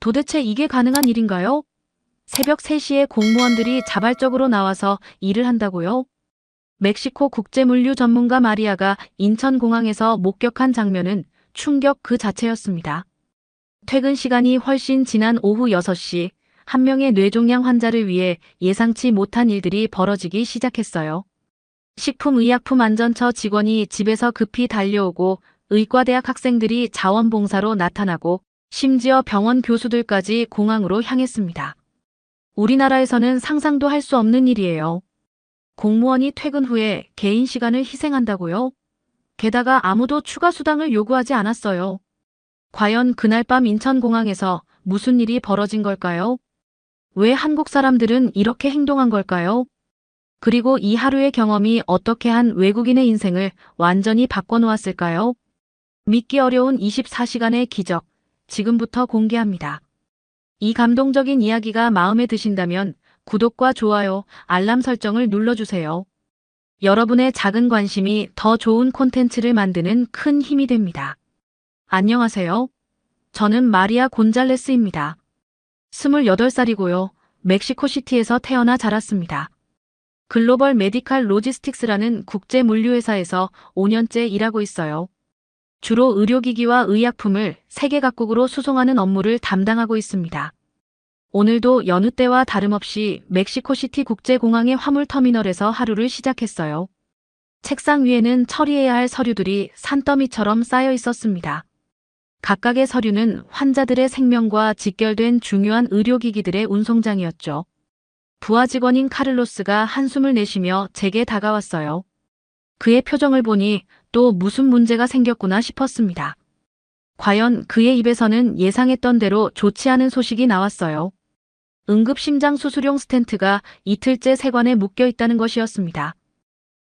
도대체 이게 가능한 일인가요? 새벽 3시에 공무원들이 자발적으로 나와서 일을 한다고요? 멕시코 국제물류 전문가 마리아가 인천공항에서 목격한 장면은 충격 그 자체였습니다. 퇴근 시간이 훨씬 지난 오후 6시, 한 명의 뇌종양 환자를 위해 예상치 못한 일들이 벌어지기 시작했어요. 식품의약품안전처 직원이 집에서 급히 달려오고 의과대학 학생들이 자원봉사로 나타나고 심지어 병원 교수들까지 공항으로 향했습니다. 우리나라에서는 상상도 할 수 없는 일이에요. 공무원이 퇴근 후에 개인 시간을 희생한다고요? 게다가 아무도 추가 수당을 요구하지 않았어요. 과연 그날 밤 인천공항에서 무슨 일이 벌어진 걸까요? 왜 한국 사람들은 이렇게 행동한 걸까요? 그리고 이 하루의 경험이 어떻게 한 외국인의 인생을 완전히 바꿔놓았을까요? 믿기 어려운 24시간의 기적, 지금부터 공개합니다. 이 감동적인 이야기가 마음에 드신다면 구독과 좋아요, 알람 설정을 눌러주세요. 여러분의 작은 관심이 더 좋은 콘텐츠를 만드는 큰 힘이 됩니다. 안녕하세요. 저는 마리아 곤잘레스입니다. 28살이고요. 멕시코시티에서 태어나 자랐습니다. 글로벌 메디칼 로지스틱스라는 국제 물류회사에서 5년째 일하고 있어요. 주로 의료기기와 의약품을 세계 각국으로 수송하는 업무를 담당하고 있습니다. 오늘도 여느 때와 다름없이 멕시코시티 국제공항의 화물터미널에서 하루를 시작했어요. 책상 위에는 처리해야 할 서류들이 산더미처럼 쌓여 있었습니다. 각각의 서류는 환자들의 생명과 직결된 중요한 의료기기들의 운송장이었죠. 부하 직원인 카를로스가 한숨을 내쉬며 제게 다가왔어요. 그의 표정을 보니 또 무슨 문제가 생겼구나 싶었습니다. 과연 그의 입에서는 예상했던 대로 좋지 않은 소식이 나왔어요. 응급심장 수술용 스텐트가 이틀째 세관에 묶여 있다는 것이었습니다.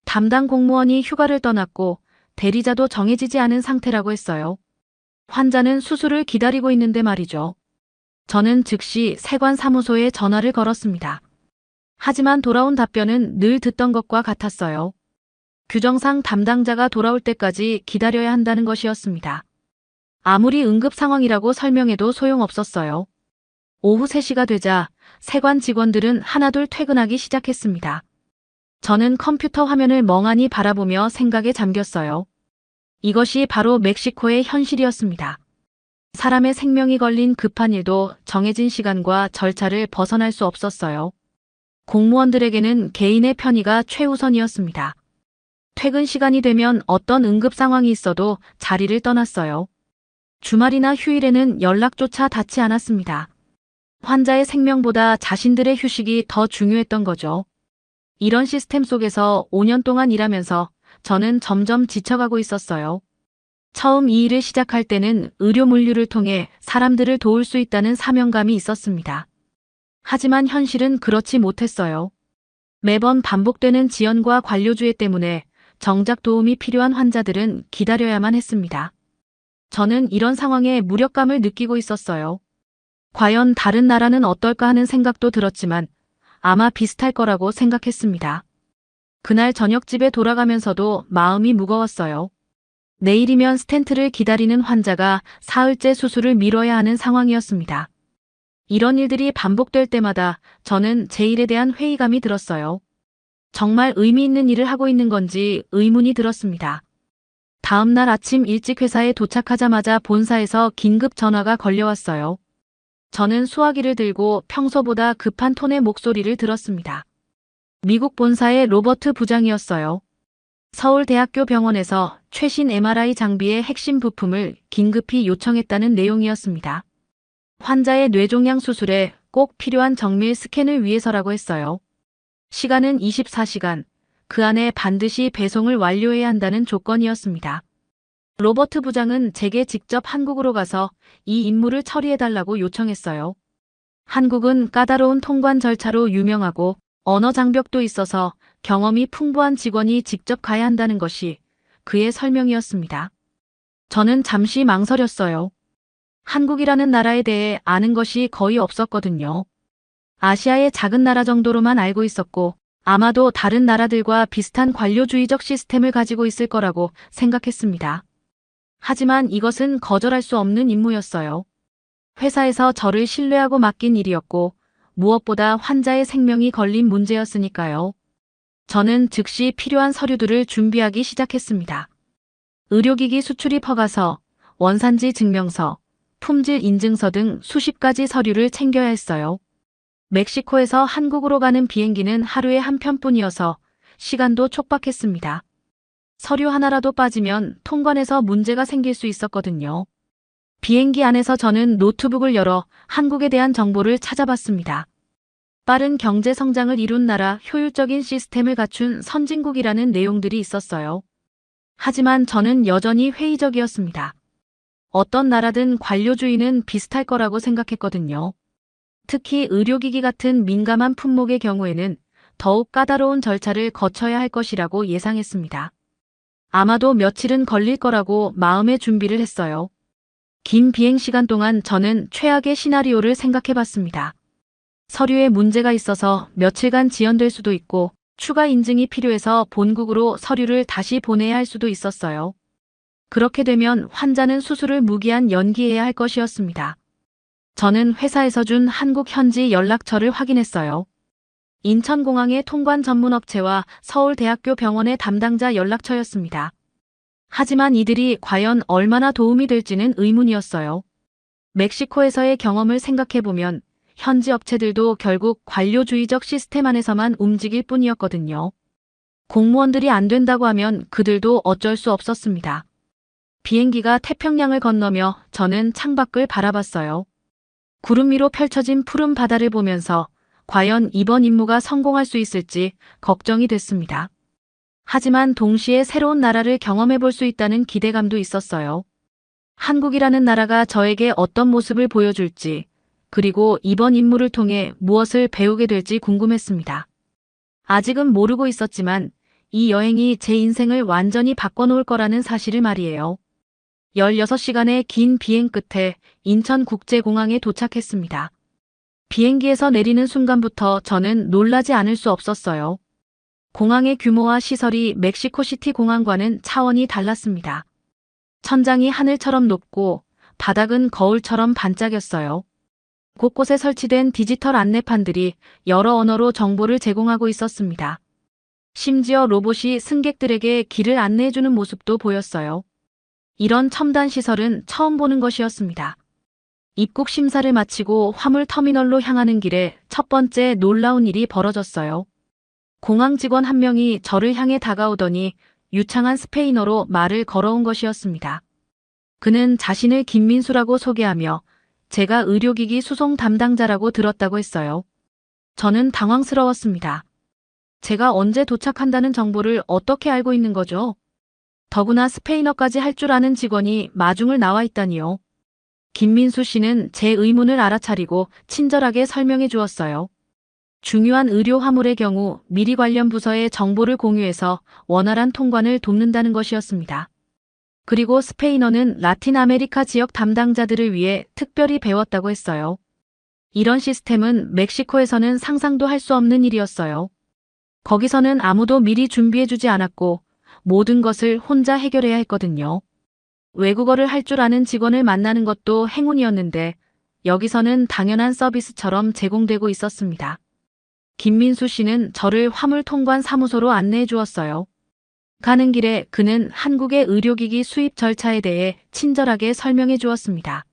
담당 공무원이 휴가를 떠났고 대리자도 정해지지 않은 상태라고 했어요. 환자는 수술을 기다리고 있는데 말이죠. 저는 즉시 세관 사무소에 전화를 걸었습니다. 하지만 돌아온 답변은 늘 듣던 것과 같았어요. 규정상 담당자가 돌아올 때까지 기다려야 한다는 것이었습니다. 아무리 응급 상황이라고 설명해도 소용없었어요. 오후 3시가 되자 세관 직원들은 하나둘 퇴근하기 시작했습니다. 저는 컴퓨터 화면을 멍하니 바라보며 생각에 잠겼어요. 이것이 바로 멕시코의 현실이었습니다. 사람의 생명이 걸린 급한 일도 정해진 시간과 절차를 벗어날 수 없었어요. 공무원들에게는 개인의 편의가 최우선이었습니다. 퇴근 시간이 되면 어떤 응급 상황이 있어도 자리를 떠났어요. 주말이나 휴일에는 연락조차 닿지 않았습니다. 환자의 생명보다 자신들의 휴식이 더 중요했던 거죠. 이런 시스템 속에서 5년 동안 일하면서 저는 점점 지쳐가고 있었어요. 처음 이 일을 시작할 때는 의료 물류를 통해 사람들을 도울 수 있다는 사명감이 있었습니다. 하지만 현실은 그렇지 못했어요. 매번 반복되는 지연과 관료주의 때문에 정작 도움이 필요한 환자들은 기다려야만 했습니다. 저는 이런 상황에 무력감을 느끼고 있었어요. 과연 다른 나라는 어떨까 하는 생각도 들었지만 아마 비슷할 거라고 생각했습니다. 그날 저녁 집에 돌아가면서도 마음이 무거웠어요. 내일이면 스텐트를 기다리는 환자가 사흘째 수술을 미뤄야 하는 상황이었습니다. 이런 일들이 반복될 때마다 저는 제 일에 대한 회의감이 들었어요. 정말 의미 있는 일을 하고 있는 건지 의문이 들었습니다. 다음 날 아침 일찍 회사에 도착하자마자 본사에서 긴급 전화가 걸려왔어요. 저는 수화기를 들고 평소보다 급한 톤의 목소리를 들었습니다. 미국 본사의 로버트 부장이었어요. 서울대학교 병원에서 최신 MRI 장비의 핵심 부품을 긴급히 요청했다는 내용이었습니다. 환자의 뇌종양 수술에 꼭 필요한 정밀 스캔을 위해서라고 했어요. 시간은 24시간, 그 안에 반드시 배송을 완료해야 한다는 조건이었습니다. 로버트 부장은 제게 직접 한국으로 가서 이 임무를 처리해달라고 요청했어요. 한국은 까다로운 통관 절차로 유명하고 언어 장벽도 있어서 경험이 풍부한 직원이 직접 가야 한다는 것이 그의 설명이었습니다. 저는 잠시 망설였어요. 한국이라는 나라에 대해 아는 것이 거의 없었거든요. 아시아의 작은 나라 정도로만 알고 있었고 아마도 다른 나라들과 비슷한 관료주의적 시스템을 가지고 있을 거라고 생각했습니다. 하지만 이것은 거절할 수 없는 임무였어요. 회사에서 저를 신뢰하고 맡긴 일이었고 무엇보다 환자의 생명이 걸린 문제였으니까요. 저는 즉시 필요한 서류들을 준비하기 시작했습니다. 의료기기 수출입 허가서, 원산지 증명서, 품질 인증서 등 수십 가지 서류를 챙겨야 했어요. 멕시코에서 한국으로 가는 비행기는 하루에 한 편뿐이어서 시간도 촉박했습니다. 서류 하나라도 빠지면 통관에서 문제가 생길 수 있었거든요. 비행기 안에서 저는 노트북을 열어 한국에 대한 정보를 찾아봤습니다. 빠른 경제 성장을 이룬 나라, 효율적인 시스템을 갖춘 선진국이라는 내용들이 있었어요. 하지만 저는 여전히 회의적이었습니다. 어떤 나라든 관료주의는 비슷할 거라고 생각했거든요. 특히 의료기기 같은 민감한 품목의 경우에는 더욱 까다로운 절차를 거쳐야 할 것이라고 예상했습니다. 아마도 며칠은 걸릴 거라고 마음의 준비를 했어요. 긴 비행 시간 동안 저는 최악의 시나리오를 생각해봤습니다. 서류에 문제가 있어서 며칠간 지연될 수도 있고 추가 인증이 필요해서 본국으로 서류를 다시 보내야 할 수도 있었어요. 그렇게 되면 환자는 수술을 무기한 연기해야 할 것이었습니다. 저는 회사에서 준 한국 현지 연락처를 확인했어요. 인천공항의 통관 전문업체와 서울대학교 병원의 담당자 연락처였습니다. 하지만 이들이 과연 얼마나 도움이 될지는 의문이었어요. 멕시코에서의 경험을 생각해보면 현지 업체들도 결국 관료주의적 시스템 안에서만 움직일 뿐이었거든요. 공무원들이 안 된다고 하면 그들도 어쩔 수 없었습니다. 비행기가 태평양을 건너며 저는 창밖을 바라봤어요. 구름 위로 펼쳐진 푸른 바다를 보면서 과연 이번 임무가 성공할 수 있을지 걱정이 됐습니다. 하지만 동시에 새로운 나라를 경험해 볼 수 있다는 기대감도 있었어요. 한국이라는 나라가 저에게 어떤 모습을 보여줄지, 그리고 이번 임무를 통해 무엇을 배우게 될지 궁금했습니다. 아직은 모르고 있었지만 이 여행이 제 인생을 완전히 바꿔놓을 거라는 사실을 말이에요. 16시간의 긴 비행 끝에 인천국제공항에 도착했습니다. 비행기에서 내리는 순간부터 저는 놀라지 않을 수 없었어요. 공항의 규모와 시설이 멕시코시티 공항과는 차원이 달랐습니다. 천장이 하늘처럼 높고 바닥은 거울처럼 반짝였어요. 곳곳에 설치된 디지털 안내판들이 여러 언어로 정보를 제공하고 있었습니다. 심지어 로봇이 승객들에게 길을 안내해주는 모습도 보였어요. 이런 첨단 시설은 처음 보는 것이었습니다. 입국 심사를 마치고 화물 터미널로 향하는 길에 첫 번째 놀라운 일이 벌어졌어요. 공항 직원 한 명이 저를 향해 다가오더니 유창한 스페인어로 말을 걸어온 것이었습니다. 그는 자신을 김민수라고 소개하며 제가 의료기기 수송 담당자라고 들었다고 했어요. 저는 당황스러웠습니다. 제가 언제 도착한다는 정보를 어떻게 알고 있는 거죠? 더구나 스페인어까지 할 줄 아는 직원이 마중을 나와 있다니요. 김민수 씨는 제 의문을 알아차리고 친절하게 설명해 주었어요. 중요한 의료 화물의 경우 미리 관련 부서에 정보를 공유해서 원활한 통관을 돕는다는 것이었습니다. 그리고 스페인어는 라틴 아메리카 지역 담당자들을 위해 특별히 배웠다고 했어요. 이런 시스템은 멕시코에서는 상상도 할 수 없는 일이었어요. 거기서는 아무도 미리 준비해주지 않았고 모든 것을 혼자 해결해야 했거든요. 외국어를 할 줄 아는 직원을 만나는 것도 행운이었는데 여기서는 당연한 서비스처럼 제공되고 있었습니다. 김민수 씨는 저를 화물 통관 사무소로 안내해 주었어요. 가는 길에 그는 한국의 의료기기 수입 절차에 대해 친절하게 설명해 주었습니다.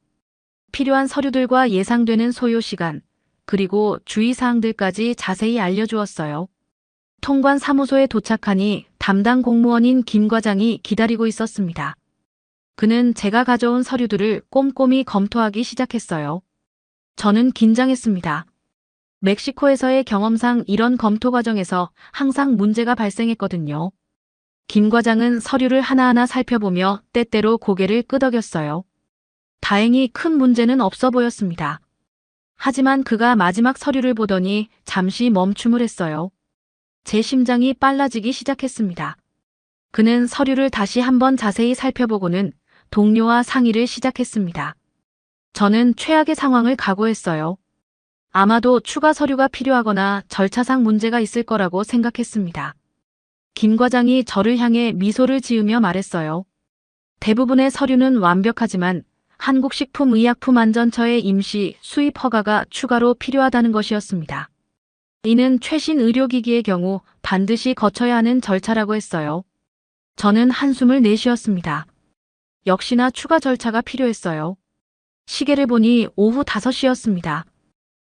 필요한 서류들과 예상되는 소요 시간, 그리고 주의사항들까지 자세히 알려주었어요. 통관 사무소에 도착하니 담당 공무원인 김 과장이 기다리고 있었습니다. 그는 제가 가져온 서류들을 꼼꼼히 검토하기 시작했어요. 저는 긴장했습니다. 멕시코에서의 경험상 이런 검토 과정에서 항상 문제가 발생했거든요. 김 과장은 서류를 하나하나 살펴보며 때때로 고개를 끄덕였어요. 다행히 큰 문제는 없어 보였습니다. 하지만 그가 마지막 서류를 보더니 잠시 멈춤을 했어요. 제 심장이 빨라지기 시작했습니다. 그는 서류를 다시 한번 자세히 살펴보고는 동료와 상의를 시작했습니다. 저는 최악의 상황을 각오했어요. 아마도 추가 서류가 필요하거나 절차상 문제가 있을 거라고 생각했습니다. 김 과장이 저를 향해 미소를 지으며 말했어요. 대부분의 서류는 완벽하지만 한국식품의약품안전처의 임시 수입 허가가 추가로 필요하다는 것이었습니다. 이는 최신 의료기기의 경우 반드시 거쳐야 하는 절차라고 했어요. 저는 한숨을 내쉬었습니다. 역시나 추가 절차가 필요했어요. 시계를 보니 오후 5시였습니다.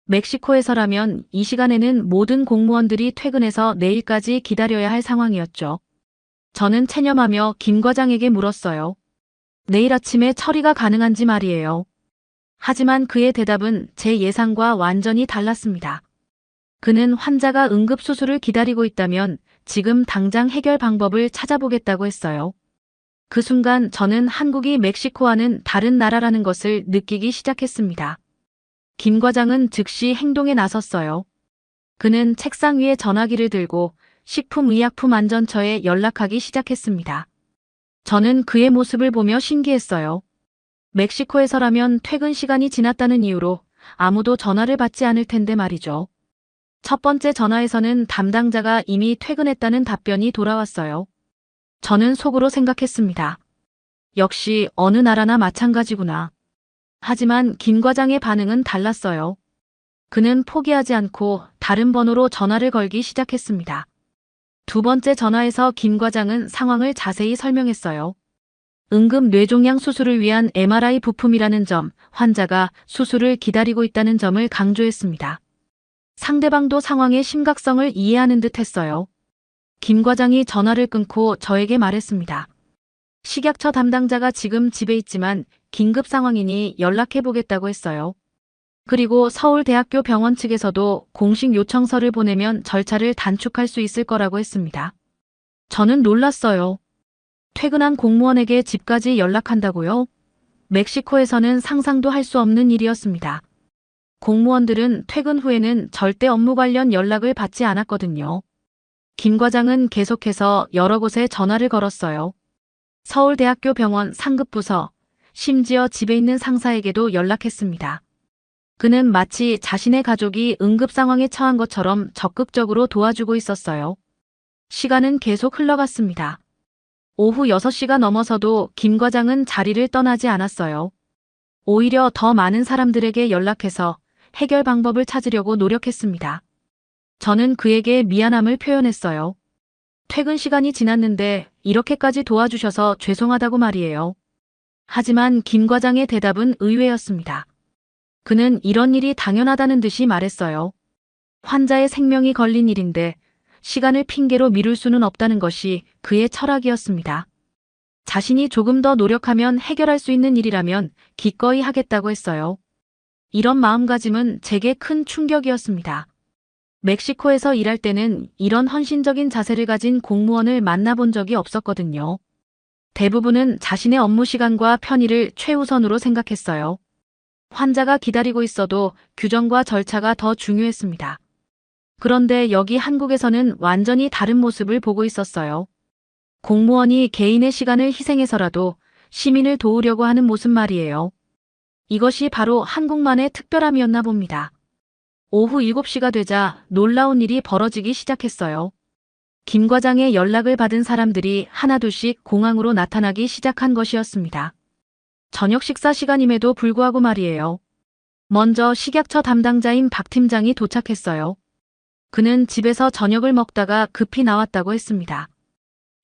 멕시코에서라면 이 시간에는 모든 공무원들이 퇴근해서 내일까지 기다려야 할 상황이었죠. 저는 체념하며 김 과장에게 물었어요. 내일 아침에 처리가 가능한지 말이에요. 하지만 그의 대답은 제 예상과 완전히 달랐습니다. 그는 환자가 응급수술을 기다리고 있다면 지금 당장 해결 방법을 찾아보겠다고 했어요. 그 순간 저는 한국이 멕시코와는 다른 나라라는 것을 느끼기 시작했습니다. 김 과장은 즉시 행동에 나섰어요. 그는 책상 위에 전화기를 들고 식품의약품안전처에 연락하기 시작했습니다. 저는 그의 모습을 보며 신기했어요. 멕시코에서라면 퇴근 시간이 지났다는 이유로 아무도 전화를 받지 않을 텐데 말이죠. 첫 번째 전화에서는 담당자가 이미 퇴근했다는 답변이 돌아왔어요. 저는 속으로 생각했습니다. 역시 어느 나라나 마찬가지구나. 하지만 김 과장의 반응은 달랐어요. 그는 포기하지 않고 다른 번호로 전화를 걸기 시작했습니다. 두 번째 전화에서 김 과장은 상황을 자세히 설명했어요. 응급 뇌종양 수술을 위한 MRI 부품이라는 점, 환자가 수술을 기다리고 있다는 점을 강조했습니다. 상대방도 상황의 심각성을 이해하는 듯 했어요. 김 과장이 전화를 끊고 저에게 말했습니다. 식약처 담당자가 지금 집에 있지만 긴급 상황이니 연락해보겠다고 했어요. 그리고 서울대학교 병원 측에서도 공식 요청서를 보내면 절차를 단축할 수 있을 거라고 했습니다. 저는 놀랐어요. 퇴근한 공무원에게 집까지 연락한다고요? 멕시코에서는 상상도 할 수 없는 일이었습니다. 공무원들은 퇴근 후에는 절대 업무 관련 연락을 받지 않았거든요. 김 과장은 계속해서 여러 곳에 전화를 걸었어요. 서울대학교 병원 상급부서, 심지어 집에 있는 상사에게도 연락했습니다. 그는 마치 자신의 가족이 응급 상황에 처한 것처럼 적극적으로 도와주고 있었어요. 시간은 계속 흘러갔습니다. 오후 6시가 넘어서도 김 과장은 자리를 떠나지 않았어요. 오히려 더 많은 사람들에게 연락해서 해결 방법을 찾으려고 노력했습니다. 저는 그에게 미안함을 표현했어요. 퇴근 시간이 지났는데 이렇게까지 도와주셔서 죄송하다고 말이에요. 하지만 김 과장의 대답은 의외였습니다. 그는 이런 일이 당연하다는 듯이 말했어요. 환자의 생명이 걸린 일인데 시간을 핑계로 미룰 수는 없다는 것이 그의 철학이었습니다. 자신이 조금 더 노력하면 해결할 수 있는 일이라면 기꺼이 하겠다고 했어요. 이런 마음가짐은 제게 큰 충격이었습니다. 멕시코에서 일할 때는 이런 헌신적인 자세를 가진 공무원을 만나본 적이 없었거든요. 대부분은 자신의 업무 시간과 편의를 최우선으로 생각했어요. 환자가 기다리고 있어도 규정과 절차가 더 중요했습니다. 그런데 여기 한국에서는 완전히 다른 모습을 보고 있었어요. 공무원이 개인의 시간을 희생해서라도 시민을 도우려고 하는 모습 말이에요. 이것이 바로 한국만의 특별함이었나 봅니다. 오후 7시가 되자 놀라운 일이 벌어지기 시작했어요. 김 과장의 연락을 받은 사람들이 하나둘씩 공항으로 나타나기 시작한 것이었습니다. 저녁 식사 시간임에도 불구하고 말이에요. 먼저 식약처 담당자인 박 팀장이 도착했어요. 그는 집에서 저녁을 먹다가 급히 나왔다고 했습니다.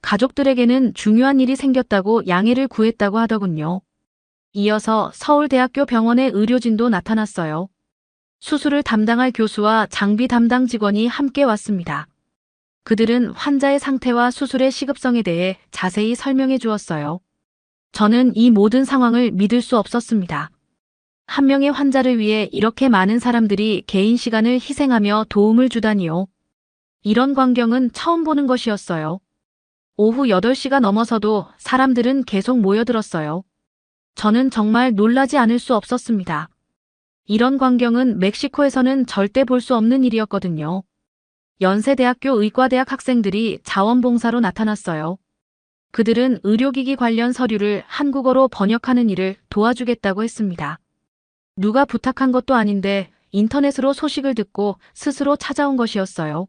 가족들에게는 중요한 일이 생겼다고 양해를 구했다고 하더군요. 이어서 서울대학교 병원의 의료진도 나타났어요. 수술을 담당할 교수와 장비 담당 직원이 함께 왔습니다. 그들은 환자의 상태와 수술의 시급성에 대해 자세히 설명해 주었어요. 저는 이 모든 상황을 믿을 수 없었습니다. 한 명의 환자를 위해 이렇게 많은 사람들이 개인 시간을 희생하며 도움을 주다니요. 이런 광경은 처음 보는 것이었어요. 오후 8시가 넘어서도 사람들은 계속 모여들었어요. 저는 정말 놀라지 않을 수 없었습니다. 이런 광경은 멕시코에서는 절대 볼 수 없는 일이었거든요. 연세대학교 의과대학 학생들이 자원봉사로 나타났어요. 그들은 의료기기 관련 서류를 한국어로 번역하는 일을 도와주겠다고 했습니다. 누가 부탁한 것도 아닌데 인터넷으로 소식을 듣고 스스로 찾아온 것이었어요.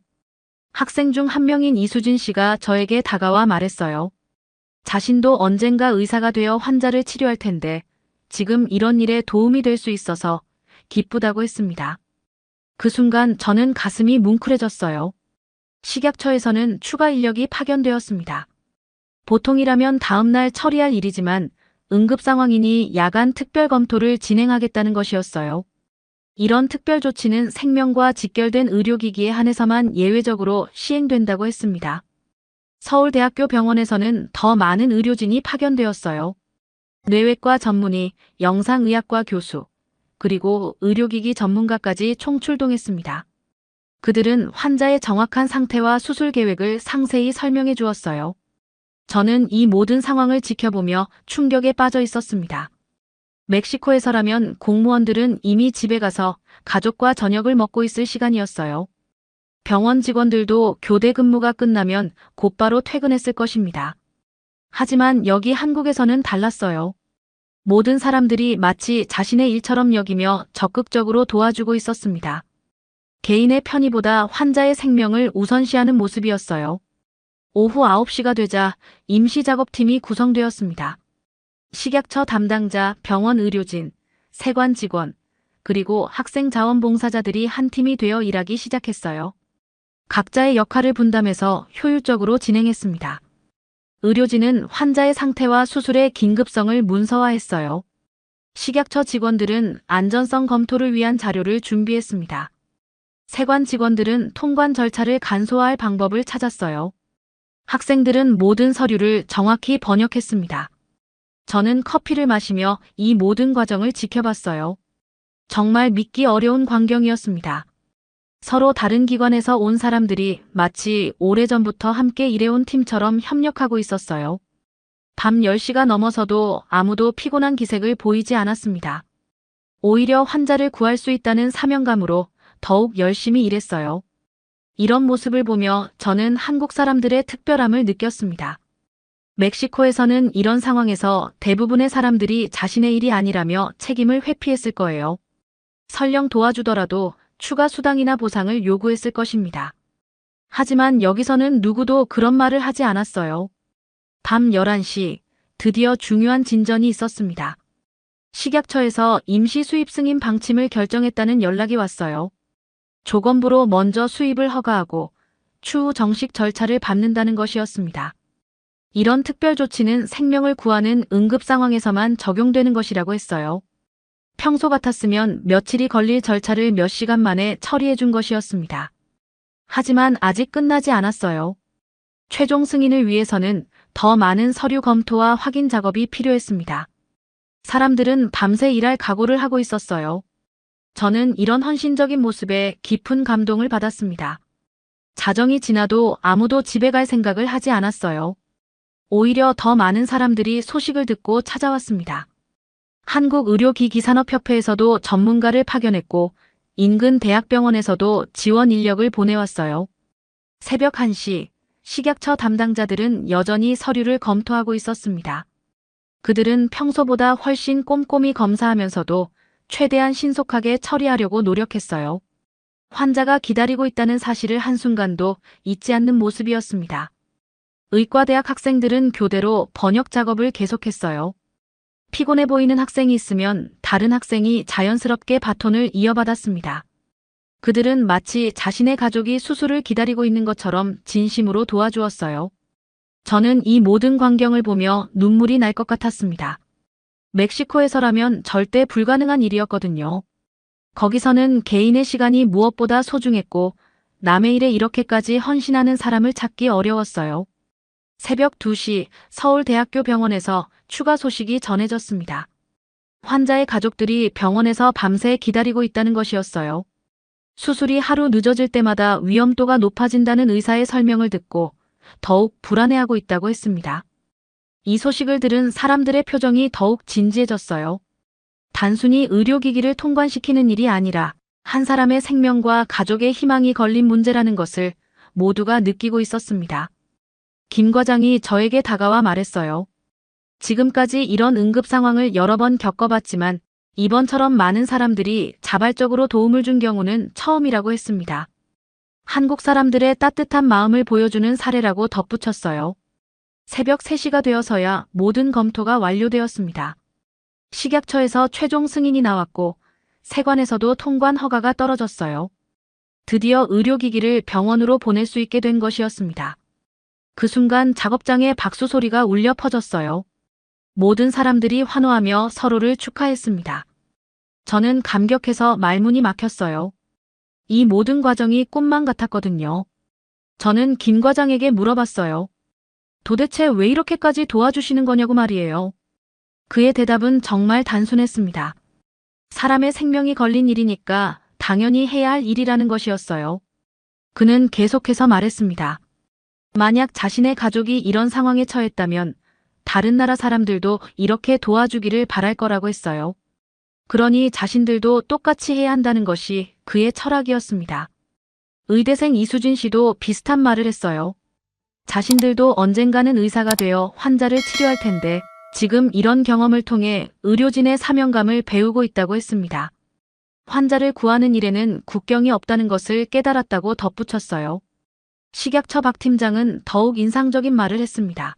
학생 중 한 명인 이수진 씨가 저에게 다가와 말했어요. 자신도 언젠가 의사가 되어 환자를 치료할 텐데 지금 이런 일에 도움이 될 수 있어서 기쁘다고 했습니다. 그 순간 저는 가슴이 뭉클해졌어요. 식약처에서는 추가 인력이 파견되었습니다. 보통이라면 다음날 처리할 일이지만 응급 상황이니 야간 특별 검토를 진행하겠다는 것이었어요. 이런 특별 조치는 생명과 직결된 의료기기에 한해서만 예외적으로 시행된다고 했습니다. 서울대학교 병원에서는 더 많은 의료진이 파견되었어요. 뇌외과 전문의, 영상의학과 교수, 그리고 의료기기 전문가까지 총출동했습니다. 그들은 환자의 정확한 상태와 수술 계획을 상세히 설명해 주었어요. 저는 이 모든 상황을 지켜보며 충격에 빠져 있었습니다. 멕시코에서라면 공무원들은 이미 집에 가서 가족과 저녁을 먹고 있을 시간이었어요. 병원 직원들도 교대 근무가 끝나면 곧바로 퇴근했을 것입니다. 하지만 여기 한국에서는 달랐어요. 모든 사람들이 마치 자신의 일처럼 여기며 적극적으로 도와주고 있었습니다. 개인의 편의보다 환자의 생명을 우선시하는 모습이었어요. 오후 9시가 되자 임시작업팀이 구성되었습니다. 식약처 담당자, 병원 의료진, 세관 직원, 그리고 학생 자원봉사자들이 한 팀이 되어 일하기 시작했어요. 각자의 역할을 분담해서 효율적으로 진행했습니다. 의료진은 환자의 상태와 수술의 긴급성을 문서화했어요. 식약처 직원들은 안전성 검토를 위한 자료를 준비했습니다. 세관 직원들은 통관 절차를 간소화할 방법을 찾았어요. 학생들은 모든 서류를 정확히 번역했습니다. 저는 커피를 마시며 이 모든 과정을 지켜봤어요. 정말 믿기 어려운 광경이었습니다. 서로 다른 기관에서 온 사람들이 마치 오래전부터 함께 일해온 팀처럼 협력하고 있었어요. 밤 10시가 넘어서도 아무도 피곤한 기색을 보이지 않았습니다. 오히려 환자를 구할 수 있다는 사명감으로 더욱 열심히 일했어요. 이런 모습을 보며 저는 한국 사람들의 특별함을 느꼈습니다. 멕시코에서는 이런 상황에서 대부분의 사람들이 자신의 일이 아니라며 책임을 회피했을 거예요. 설령 도와주더라도 추가 수당이나 보상을 요구했을 것입니다. 하지만 여기서는 누구도 그런 말을 하지 않았어요. 밤 11시, 드디어 중요한 진전이 있었습니다. 식약처에서 임시 수입 승인 방침을 결정했다는 연락이 왔어요. 조건부로 먼저 수입을 허가하고 추후 정식 절차를 밟는다는 것이었습니다. 이런 특별 조치는 생명을 구하는 응급 상황에서만 적용되는 것이라고 했어요. 평소 같았으면 며칠이 걸릴 절차를 몇 시간 만에 처리해 준 것이었습니다. 하지만 아직 끝나지 않았어요. 최종 승인을 위해서는 더 많은 서류 검토와 확인 작업이 필요했습니다. 사람들은 밤새 일할 각오를 하고 있었어요. 저는 이런 헌신적인 모습에 깊은 감동을 받았습니다. 자정이 지나도 아무도 집에 갈 생각을 하지 않았어요. 오히려 더 많은 사람들이 소식을 듣고 찾아왔습니다. 한국의료기기산업협회에서도 전문가를 파견했고 인근 대학병원에서도 지원 인력을 보내왔어요. 새벽 1시, 식약처 담당자들은 여전히 서류를 검토하고 있었습니다. 그들은 평소보다 훨씬 꼼꼼히 검사하면서도 최대한 신속하게 처리하려고 노력했어요. 환자가 기다리고 있다는 사실을 한순간도 잊지 않는 모습이었습니다. 의과대학 학생들은 교대로 번역 작업을 계속했어요. 피곤해 보이는 학생이 있으면 다른 학생이 자연스럽게 바톤을 이어받았습니다. 그들은 마치 자신의 가족이 수술을 기다리고 있는 것처럼 진심으로 도와주었어요. 저는 이 모든 광경을 보며 눈물이 날 것 같았습니다. 멕시코에서라면 절대 불가능한 일이었거든요. 거기서는 개인의 시간이 무엇보다 소중했고 남의 일에 이렇게까지 헌신하는 사람을 찾기 어려웠어요. 새벽 2시 서울대학교 병원에서 추가 소식이 전해졌습니다. 환자의 가족들이 병원에서 밤새 기다리고 있다는 것이었어요. 수술이 하루 늦어질 때마다 위험도가 높아진다는 의사의 설명을 듣고 더욱 불안해하고 있다고 했습니다. 이 소식을 들은 사람들의 표정이 더욱 진지해졌어요. 단순히 의료기기를 통관시키는 일이 아니라 한 사람의 생명과 가족의 희망이 걸린 문제라는 것을 모두가 느끼고 있었습니다. 김 과장이 저에게 다가와 말했어요. 지금까지 이런 응급 상황을 여러 번 겪어봤지만 이번처럼 많은 사람들이 자발적으로 도움을 준 경우는 처음이라고 했습니다. 한국 사람들의 따뜻한 마음을 보여주는 사례라고 덧붙였어요. 새벽 3시가 되어서야 모든 검토가 완료되었습니다. 식약처에서 최종 승인이 나왔고 세관에서도 통관 허가가 떨어졌어요. 드디어 의료기기를 병원으로 보낼 수 있게 된 것이었습니다. 그 순간 작업장에 박수 소리가 울려 퍼졌어요. 모든 사람들이 환호하며 서로를 축하했습니다. 저는 감격해서 말문이 막혔어요. 이 모든 과정이 꿈만 같았거든요. 저는 김 과장에게 물어봤어요. 도대체 왜 이렇게까지 도와주시는 거냐고 말이에요. 그의 대답은 정말 단순했습니다. 사람의 생명이 걸린 일이니까 당연히 해야 할 일이라는 것이었어요. 그는 계속해서 말했습니다. 만약 자신의 가족이 이런 상황에 처했다면 다른 나라 사람들도 이렇게 도와주기를 바랄 거라고 했어요. 그러니 자신들도 똑같이 해야 한다는 것이 그의 철학이었습니다. 의대생 이수진 씨도 비슷한 말을 했어요. 자신들도 언젠가는 의사가 되어 환자를 치료할 텐데 지금 이런 경험을 통해 의료진의 사명감을 배우고 있다고 했습니다. 환자를 구하는 일에는 국경이 없다는 것을 깨달았다고 덧붙였어요. 식약처 박 팀장은 더욱 인상적인 말을 했습니다.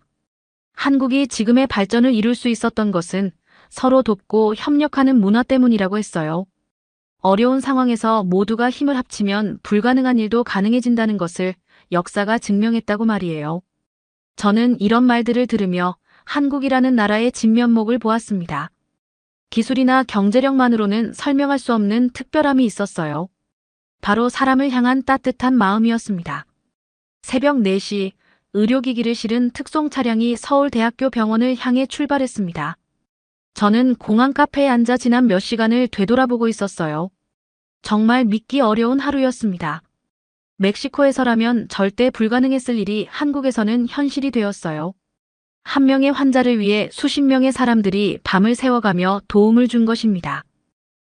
한국이 지금의 발전을 이룰 수 있었던 것은 서로 돕고 협력하는 문화 때문이라고 했어요. 어려운 상황에서 모두가 힘을 합치면 불가능한 일도 가능해진다는 것을 역사가 증명했다고 말이에요. 저는 이런 말들을 들으며 한국이라는 나라의 진면목을 보았습니다. 기술이나 경제력만으로는 설명할 수 없는 특별함이 있었어요. 바로 사람을 향한 따뜻한 마음이었습니다. 새벽 4시 의료기기를 실은 특송 차량이 서울대학교 병원을 향해 출발했습니다. 저는 공항 카페에 앉아 지난 몇 시간을 되돌아보고 있었어요. 정말 믿기 어려운 하루였습니다. 멕시코에서라면 절대 불가능했을 일이 한국에서는 현실이 되었어요. 한 명의 환자를 위해 수십 명의 사람들이 밤을 새워가며 도움을 준 것입니다.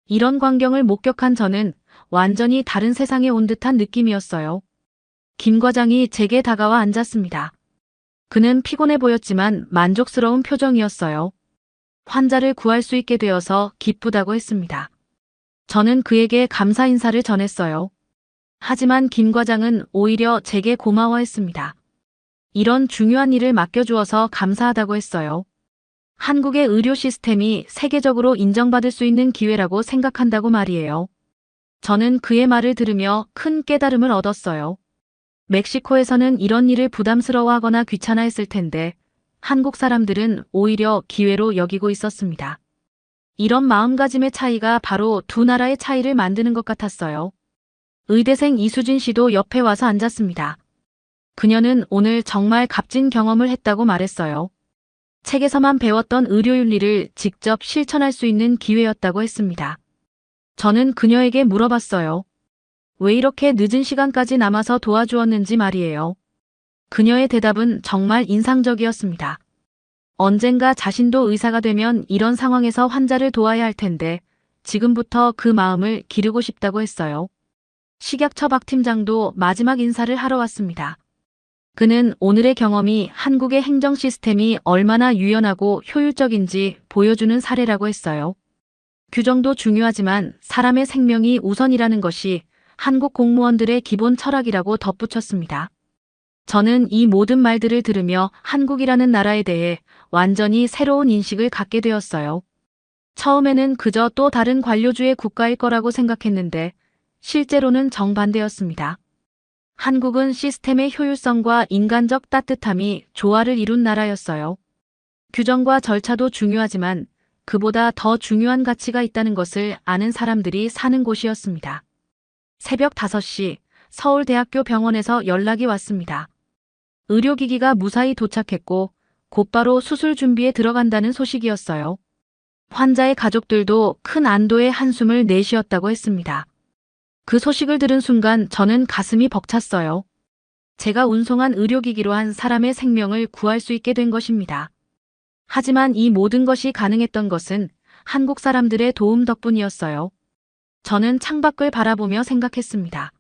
이런 광경을 목격한 저는 완전히 다른 세상에 온 듯한 느낌이었어요. 김 과장이 제게 다가와 앉았습니다. 그는 피곤해 보였지만 만족스러운 표정이었어요. 환자를 구할 수 있게 되어서 기쁘다고 했습니다. 저는 그에게 감사 인사를 전했어요. 하지만 김 과장은 오히려 제게 고마워했습니다. 이런 중요한 일을 맡겨주어서 감사하다고 했어요. 한국의 의료 시스템이 세계적으로 인정받을 수 있는 기회라고 생각한다고 말이에요. 저는 그의 말을 들으며 큰 깨달음을 얻었어요. 멕시코에서는 이런 일을 부담스러워하거나 귀찮아했을 텐데 한국 사람들은 오히려 기회로 여기고 있었습니다. 이런 마음가짐의 차이가 바로 두 나라의 차이를 만드는 것 같았어요. 의대생 이수진 씨도 옆에 와서 앉았습니다. 그녀는 오늘 정말 값진 경험을 했다고 말했어요. 책에서만 배웠던 의료윤리를 직접 실천할 수 있는 기회였다고 했습니다. 저는 그녀에게 물어봤어요. 왜 이렇게 늦은 시간까지 남아서 도와주었는지 말이에요. 그녀의 대답은 정말 인상적이었습니다. 언젠가 자신도 의사가 되면 이런 상황에서 환자를 도와야 할 텐데 지금부터 그 마음을 기르고 싶다고 했어요. 식약처 박 팀장도 마지막 인사를 하러 왔습니다. 그는 오늘의 경험이 한국의 행정 시스템이 얼마나 유연하고 효율적인지 보여주는 사례라고 했어요. 규정도 중요하지만 사람의 생명이 우선이라는 것이 한국 공무원들의 기본 철학이라고 덧붙였습니다. 저는 이 모든 말들을 들으며 한국이라는 나라에 대해 완전히 새로운 인식을 갖게 되었어요. 처음에는 그저 또 다른 관료주의 국가일 거라고 생각했는데 실제로는 정반대였습니다. 한국은 시스템의 효율성과 인간적 따뜻함이 조화를 이룬 나라였어요. 규정과 절차도 중요하지만 그보다 더 중요한 가치가 있다는 것을 아는 사람들이 사는 곳이었습니다. 새벽 5시 서울대학교 병원에서 연락이 왔습니다. 의료기기가 무사히 도착했고 곧바로 수술 준비에 들어간다는 소식이었어요. 환자의 가족들도 큰 안도의 한숨을 내쉬었다고 했습니다. 그 소식을 들은 순간 저는 가슴이 벅찼어요. 제가 운송한 의료기기로 한 사람의 생명을 구할 수 있게 된 것입니다. 하지만 이 모든 것이 가능했던 것은 한국 사람들의 도움 덕분이었어요. 저는 창밖을 바라보며 생각했습니다.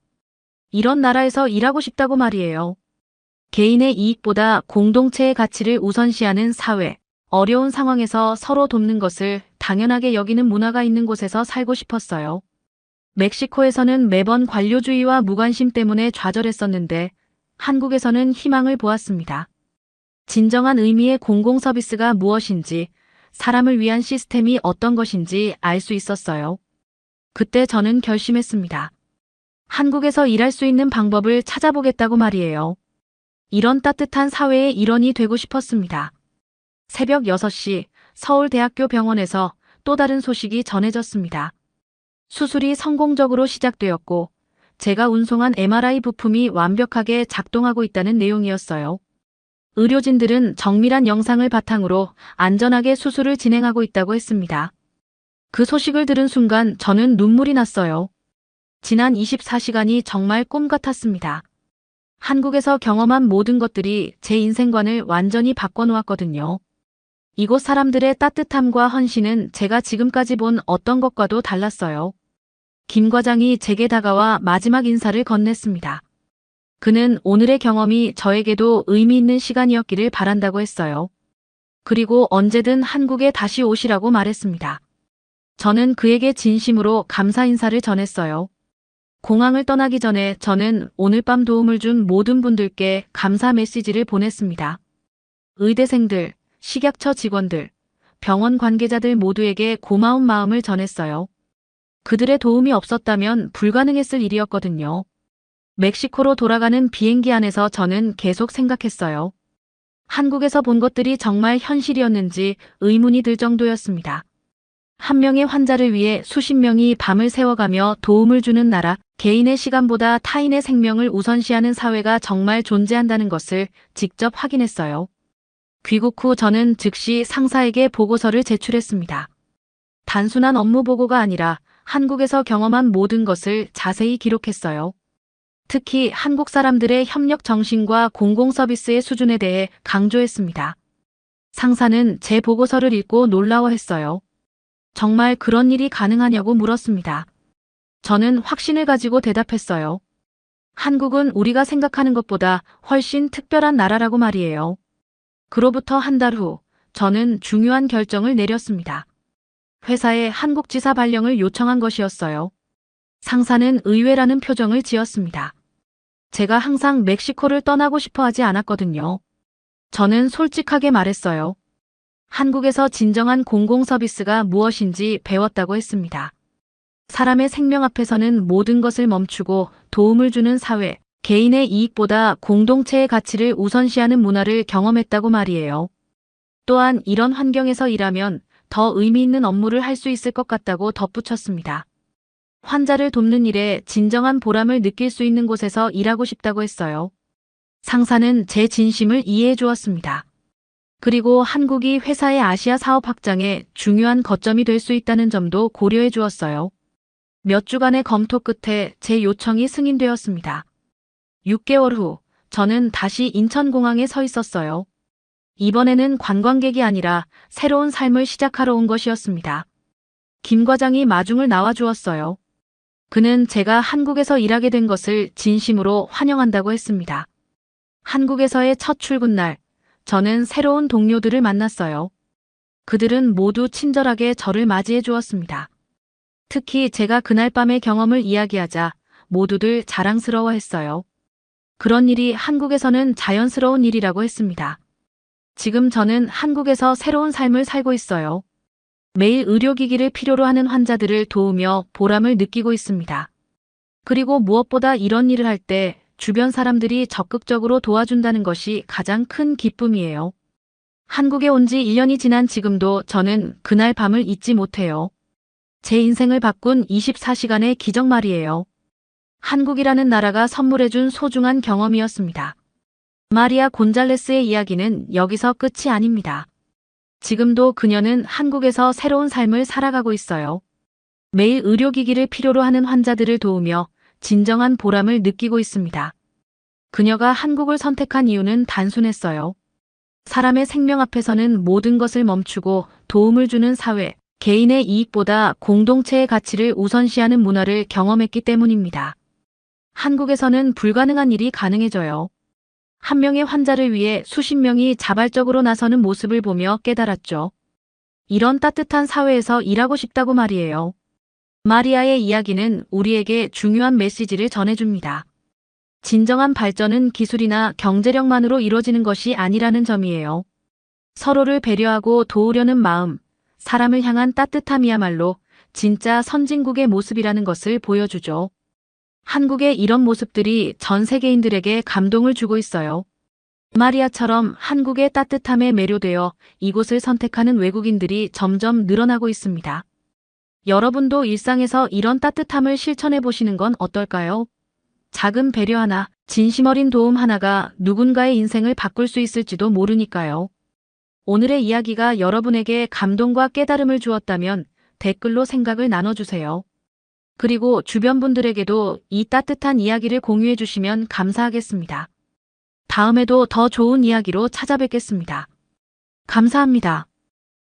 이런 나라에서 일하고 싶다고 말이에요. 개인의 이익보다 공동체의 가치를 우선시하는 사회, 어려운 상황에서 서로 돕는 것을 당연하게 여기는 문화가 있는 곳에서 살고 싶었어요. 멕시코에서는 매번 관료주의와 무관심 때문에 좌절했었는데 한국에서는 희망을 보았습니다. 진정한 의미의 공공서비스가 무엇인지, 사람을 위한 시스템이 어떤 것인지 알 수 있었어요. 그때 저는 결심했습니다. 한국에서 일할 수 있는 방법을 찾아보겠다고 말이에요. 이런 따뜻한 사회의 일원이 되고 싶었습니다. 새벽 6시 서울대학교 병원에서 또 다른 소식이 전해졌습니다. 수술이 성공적으로 시작되었고 제가 운송한 MRI 부품이 완벽하게 작동하고 있다는 내용이었어요. 의료진들은 정밀한 영상을 바탕으로 안전하게 수술을 진행하고 있다고 했습니다. 그 소식을 들은 순간 저는 눈물이 났어요. 지난 24시간이 정말 꿈 같았습니다. 한국에서 경험한 모든 것들이 제 인생관을 완전히 바꿔놓았거든요. 이곳 사람들의 따뜻함과 헌신은 제가 지금까지 본 어떤 것과도 달랐어요. 김 과장이 제게 다가와 마지막 인사를 건넸습니다. 그는 오늘의 경험이 저에게도 의미 있는 시간이었기를 바란다고 했어요. 그리고 언제든 한국에 다시 오시라고 말했습니다. 저는 그에게 진심으로 감사 인사를 전했어요. 공항을 떠나기 전에 저는 오늘 밤 도움을 준 모든 분들께 감사 메시지를 보냈습니다. 의대생들, 식약처 직원들, 병원 관계자들 모두에게 고마운 마음을 전했어요. 그들의 도움이 없었다면 불가능했을 일이었거든요. 멕시코로 돌아가는 비행기 안에서 저는 계속 생각했어요. 한국에서 본 것들이 정말 현실이었는지 의문이 들 정도였습니다. 한 명의 환자를 위해 수십 명이 밤을 새워가며 도움을 주는 나라, 개인의 시간보다 타인의 생명을 우선시하는 사회가 정말 존재한다는 것을 직접 확인했어요. 귀국 후 저는 즉시 상사에게 보고서를 제출했습니다. 단순한 업무 보고가 아니라 한국에서 경험한 모든 것을 자세히 기록했어요. 특히 한국 사람들의 협력 정신과 공공 서비스의 수준에 대해 강조했습니다. 상사는 제 보고서를 읽고 놀라워했어요. 정말 그런 일이 가능하냐고 물었습니다. 저는 확신을 가지고 대답했어요. 한국은 우리가 생각하는 것보다 훨씬 특별한 나라라고 말이에요. 그로부터 한 달 후, 저는 중요한 결정을 내렸습니다. 회사에 한국 지사 발령을 요청한 것이었어요. 상사는 의외라는 표정을 지었습니다. 제가 항상 멕시코를 떠나고 싶어 하지 않았거든요. 저는 솔직하게 말했어요. 한국에서 진정한 공공 서비스가 무엇인지 배웠다고 했습니다. 사람의 생명 앞에서는 모든 것을 멈추고 도움을 주는 사회, 개인의 이익보다 공동체의 가치를 우선시하는 문화를 경험했다고 말이에요. 또한 이런 환경에서 일하면 더 의미 있는 업무를 할 수 있을 것 같다고 덧붙였습니다. 환자를 돕는 일에 진정한 보람을 느낄 수 있는 곳에서 일하고 싶다고 했어요. 상사는 제 진심을 이해해 주었습니다. 그리고 한국이 회사의 아시아 사업 확장에 중요한 거점이 될 수 있다는 점도 고려해 주었어요. 몇 주간의 검토 끝에 제 요청이 승인되었습니다. 6개월 후 저는 다시 인천공항에 서 있었어요. 이번에는 관광객이 아니라 새로운 삶을 시작하러 온 것이었습니다. 김 과장이 마중을 나와 주었어요. 그는 제가 한국에서 일하게 된 것을 진심으로 환영한다고 했습니다. 한국에서의 첫 출근 날, 저는 새로운 동료들을 만났어요. 그들은 모두 친절하게 저를 맞이해 주었습니다. 특히 제가 그날 밤의 경험을 이야기하자 모두들 자랑스러워했어요. 그런 일이 한국에서는 자연스러운 일이라고 했습니다. 지금 저는 한국에서 새로운 삶을 살고 있어요. 매일 의료기기를 필요로 하는 환자들을 도우며 보람을 느끼고 있습니다. 그리고 무엇보다 이런 일을 할 때 주변 사람들이 적극적으로 도와준다는 것이 가장 큰 기쁨이에요. 한국에 온 지 1년이 지난 지금도 저는 그날 밤을 잊지 못해요. 제 인생을 바꾼 24시간의 기적 말이에요. 한국이라는 나라가 선물해준 소중한 경험이었습니다. 마리아 곤잘레스의 이야기는 여기서 끝이 아닙니다. 지금도 그녀는 한국에서 새로운 삶을 살아가고 있어요. 매일 의료기기를 필요로 하는 환자들을 도우며 진정한 보람을 느끼고 있습니다. 그녀가 한국을 선택한 이유는 단순했어요. 사람의 생명 앞에서는 모든 것을 멈추고 도움을 주는 사회, 개인의 이익보다 공동체의 가치를 우선시하는 문화를 경험했기 때문입니다. 한국에서는 불가능한 일이 가능해져요. 한 명의 환자를 위해 수십 명이 자발적으로 나서는 모습을 보며 깨달았죠. 이런 따뜻한 사회에서 일하고 싶다고 말이에요. 마리아의 이야기는 우리에게 중요한 메시지를 전해줍니다. 진정한 발전은 기술이나 경제력만으로 이루어지는 것이 아니라는 점이에요. 서로를 배려하고 도우려는 마음, 사람을 향한 따뜻함이야말로 진짜 선진국의 모습이라는 것을 보여주죠. 한국의 이런 모습들이 전 세계인들에게 감동을 주고 있어요. 마리아처럼 한국의 따뜻함에 매료되어 이곳을 선택하는 외국인들이 점점 늘어나고 있습니다. 여러분도 일상에서 이런 따뜻함을 실천해 보시는 건 어떨까요? 작은 배려 하나, 진심 어린 도움 하나가 누군가의 인생을 바꿀 수 있을지도 모르니까요. 오늘의 이야기가 여러분에게 감동과 깨달음을 주었다면 댓글로 생각을 나눠주세요. 그리고 주변 분들에게도 이 따뜻한 이야기를 공유해 주시면 감사하겠습니다. 다음에도 더 좋은 이야기로 찾아뵙겠습니다. 감사합니다.